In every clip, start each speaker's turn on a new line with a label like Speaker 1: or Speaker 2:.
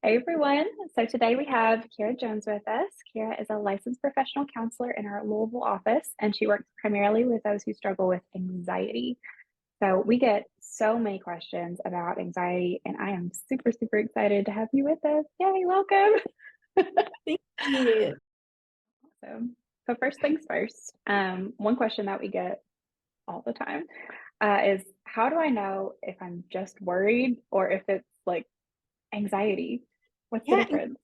Speaker 1: Hey everyone. So today we have Kira Jones with us. Kira is a licensed professional counselor in our Louisville office, and she works primarily with those who struggle with anxiety. So we get so many questions about anxiety, and I am super, super excited to have you with us. Yay, welcome.
Speaker 2: Thank you.
Speaker 1: So first things first, one question that we get all the time is how do I know if I'm just worried or if it's like anxiety? What's the
Speaker 2: Yeah,
Speaker 1: difference?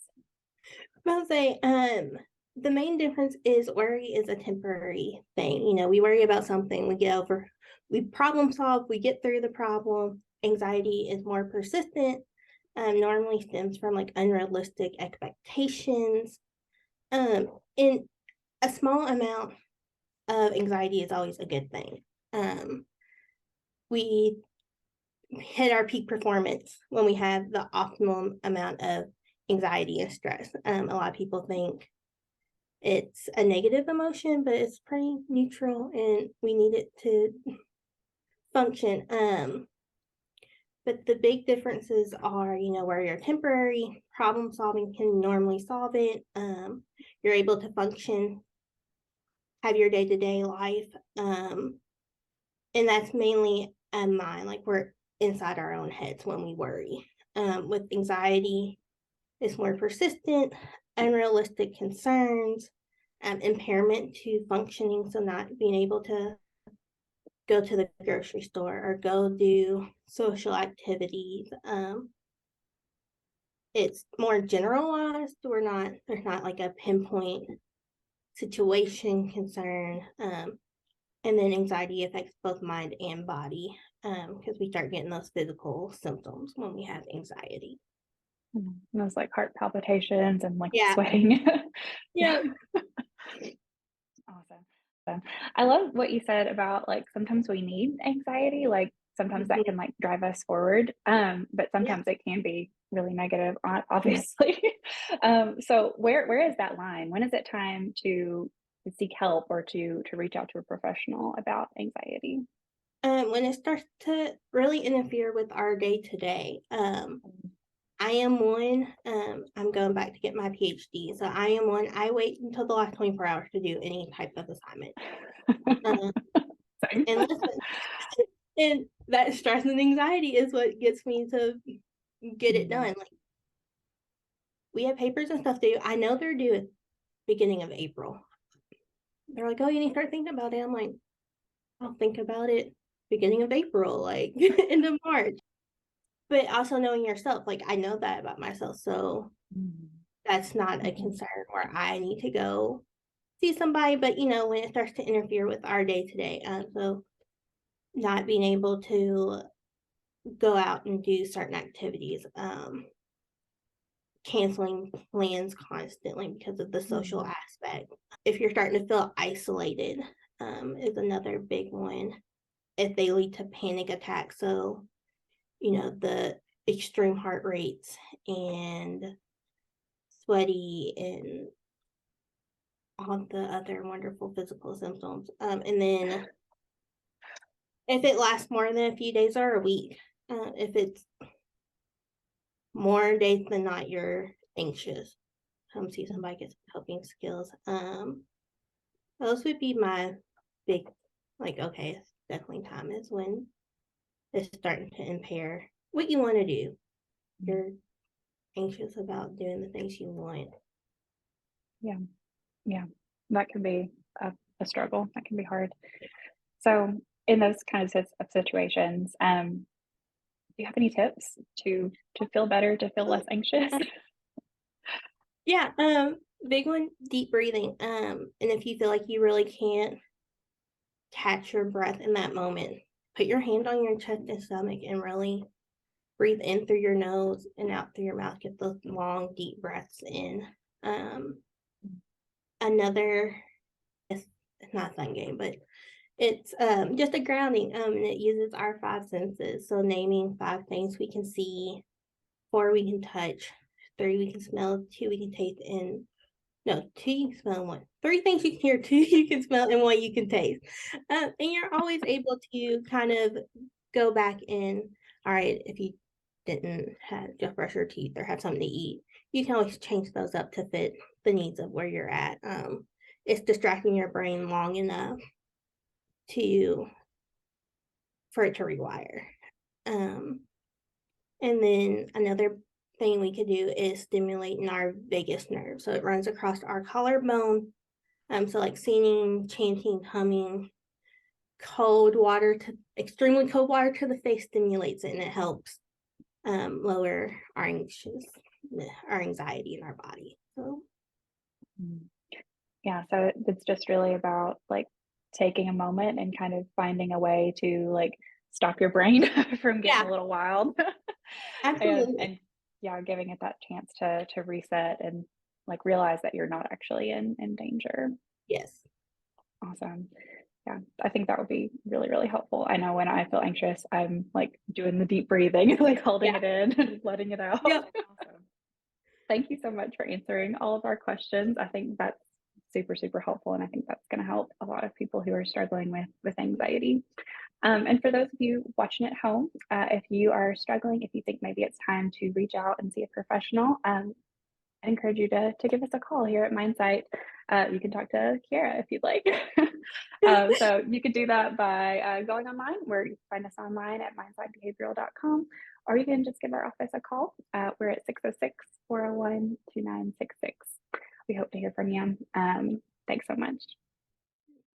Speaker 2: I'll say, the main difference is worry is a temporary thing. We worry about something, we get over, we problem solve, we get through the problem. Anxiety is more persistent, normally stems from like unrealistic expectations. And a small amount of anxiety is always a good thing. We hit our peak performance when we have the optimum amount of anxiety and stress. A lot of people think it's a negative emotion, but it's pretty neutral and we need it to function. But the big differences are, where you're temporary, problem solving can normally solve it. You're able to function, have your day to day life. And that's mainly a mind, like we're inside our own heads when we worry. With anxiety, it's more persistent, unrealistic concerns, impairment to functioning, so not being able to go to the grocery store or go do social activities. It's more generalized. There's not like a pinpoint situation concern. And then anxiety affects both mind and body because we start getting those physical symptoms when we have anxiety.
Speaker 1: Those like heart palpitations and like
Speaker 2: Yeah.
Speaker 1: sweating. Yeah.
Speaker 2: Yeah.
Speaker 1: Awesome. So I love what you said about like sometimes we need anxiety, like sometimes that
Speaker 2: Mhm.
Speaker 1: can like drive us forward. But
Speaker 2: Yeah.
Speaker 1: sometimes it can be really negative, obviously. So where is that line? When is it time to seek help or to reach out to a professional about anxiety?
Speaker 2: When it starts to really interfere with our day to day, I am one. I'm going back to get my PhD, so I am one. I wait until the last 24 hours to do any type of assignment. Um,
Speaker 1: Same.
Speaker 2: and listen, and that stress and anxiety is what gets me to get it
Speaker 1: Mhm.
Speaker 2: done. Like we have papers and stuff due. I know they're due at beginning of April. They're like, "Oh, you need to start thinking about it." I'm like, "I'll think about it beginning of April, like end of March." But also knowing yourself, like I know that about myself, so
Speaker 1: Mhm.
Speaker 2: that's not a
Speaker 1: Mhm.
Speaker 2: concern where I need to go see somebody. But when it starts to interfere with our day to day, so not being able to go out and do certain activities, canceling plans constantly because of the social
Speaker 1: Mhm.
Speaker 2: aspect. If you're starting to feel isolated, is another big one. If they lead to panic attacks, so the extreme heart rates and sweaty and all the other wonderful physical symptoms. And then if it lasts more than a few days or a week, if it's more days than not, you're anxious. Come see somebody, get some coping skills. Those would be my big, like, okay, it's definitely time is when it's starting to impair what you want to do.
Speaker 1: Mhm.
Speaker 2: You're anxious about doing the things you want.
Speaker 1: Yeah. Yeah. That can be a struggle. That can be hard. So, in those kinds of situations, do you have any tips to feel better, to feel less anxious?
Speaker 2: Yeah, big one, deep breathing. And if you feel like you really can't catch your breath in that moment, put your hand on your chest and stomach and really breathe in through your nose and out through your mouth. Get those long, deep breaths in. Um, Another, it's not a fun game, but it's just a grounding. And it uses our five senses. So naming five things we can see, four we can touch, three we can smell, two we can taste, and no, two you can smell, and one. Three things you can hear, two you can smell, and one you can taste. And you're always able to kind of go back in. All right, if you didn't have just brush your teeth or have something to eat, you can always change those up to fit the needs of where you're at. It's distracting your brain long enough to for it to rewire. Um, and then another thing we could do is stimulating our vagus nerve. So it runs across our collarbone. So like singing, chanting, humming, cold water to extremely cold water to the face stimulates it, and it helps lower our anxiety in our body. So
Speaker 1: Mm. Yeah, so it's just really about, like, taking a moment and kind of finding a way to, like, stop your brain from getting
Speaker 2: yeah,
Speaker 1: a little wild.
Speaker 2: absolutely.
Speaker 1: And yeah, giving it that chance to reset and, like, realize that you're not actually in danger.
Speaker 2: Yes.
Speaker 1: Awesome. Yeah, I think that would be really, really helpful. I know when I feel anxious, I'm, like, doing the deep breathing, like, holding
Speaker 2: Yeah.
Speaker 1: it in and letting it out.
Speaker 2: Yep.
Speaker 1: Awesome. Thank you so much for answering all of our questions. I think that's super, super helpful, and I think that's gonna help a lot of people who are struggling with anxiety. And for those of you watching at home, if you are struggling, if you think maybe it's time to reach out and see a professional, I encourage you to give us a call here at Mindsight. You can talk to Kiera if you'd like. So you could do that by going online, where you can find us online at mindsightbehavioral.com, or you can just give our office a call. We're at 606-401-2966. We hope to hear from you. Thanks so much.